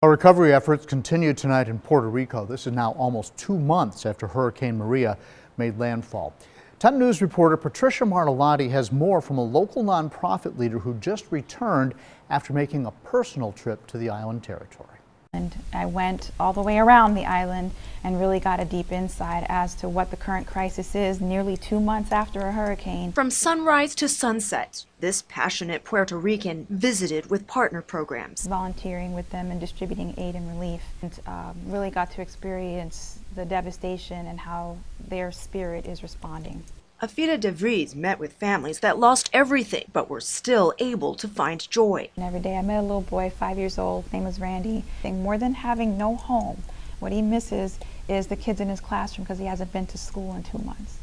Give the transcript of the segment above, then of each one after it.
Our recovery efforts continue tonight in Puerto Rico. This is now almost 2 months after Hurricane Maria made landfall. 10 News reporter Patricia Martellotti has more from a local nonprofit leader who just returned after making a personal trip to the island territory. And I went all the way around the island and really got a deep insight as to what the current crisis is nearly 2 months after a hurricane. From sunrise to sunset, this passionate Puerto Rican visited with partner programs. Volunteering with them and distributing aid and relief, and really got to experience the devastation and how their spirit is responding. Afida de Vries met with families that lost everything but were still able to find joy. And every day I met a little boy, 5 years old, his name was Randy. More than having no home, what he misses is the kids in his classroom because he hasn't been to school in 2 months.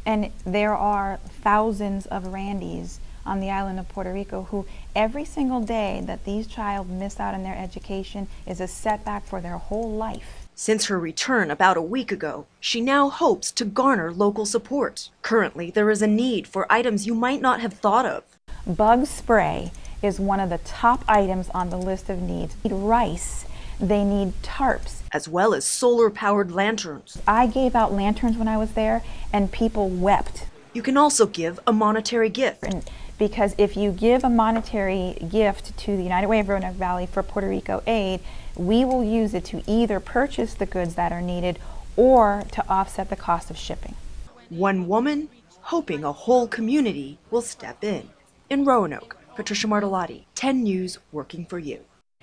And there are thousands of Randys on the island of Puerto Rico who every single day that these children miss out on their education is a setback for their whole life. Since her return about a week ago, she now hopes to garner local support. Currently, there is a need for items you might not have thought of. Bug spray is one of the top items on the list of needs. They need rice, they need tarps. As well as solar-powered lanterns. I gave out lanterns when I was there and people wept. You can also give a monetary gift. Because if you give a monetary gift to the United Way of Roanoke Valley for Puerto Rico aid, we will use it to either purchase the goods that are needed or to offset the cost of shipping. One woman hoping a whole community will step in. In Roanoke, Patricia Martellotti, 10 News, working for you.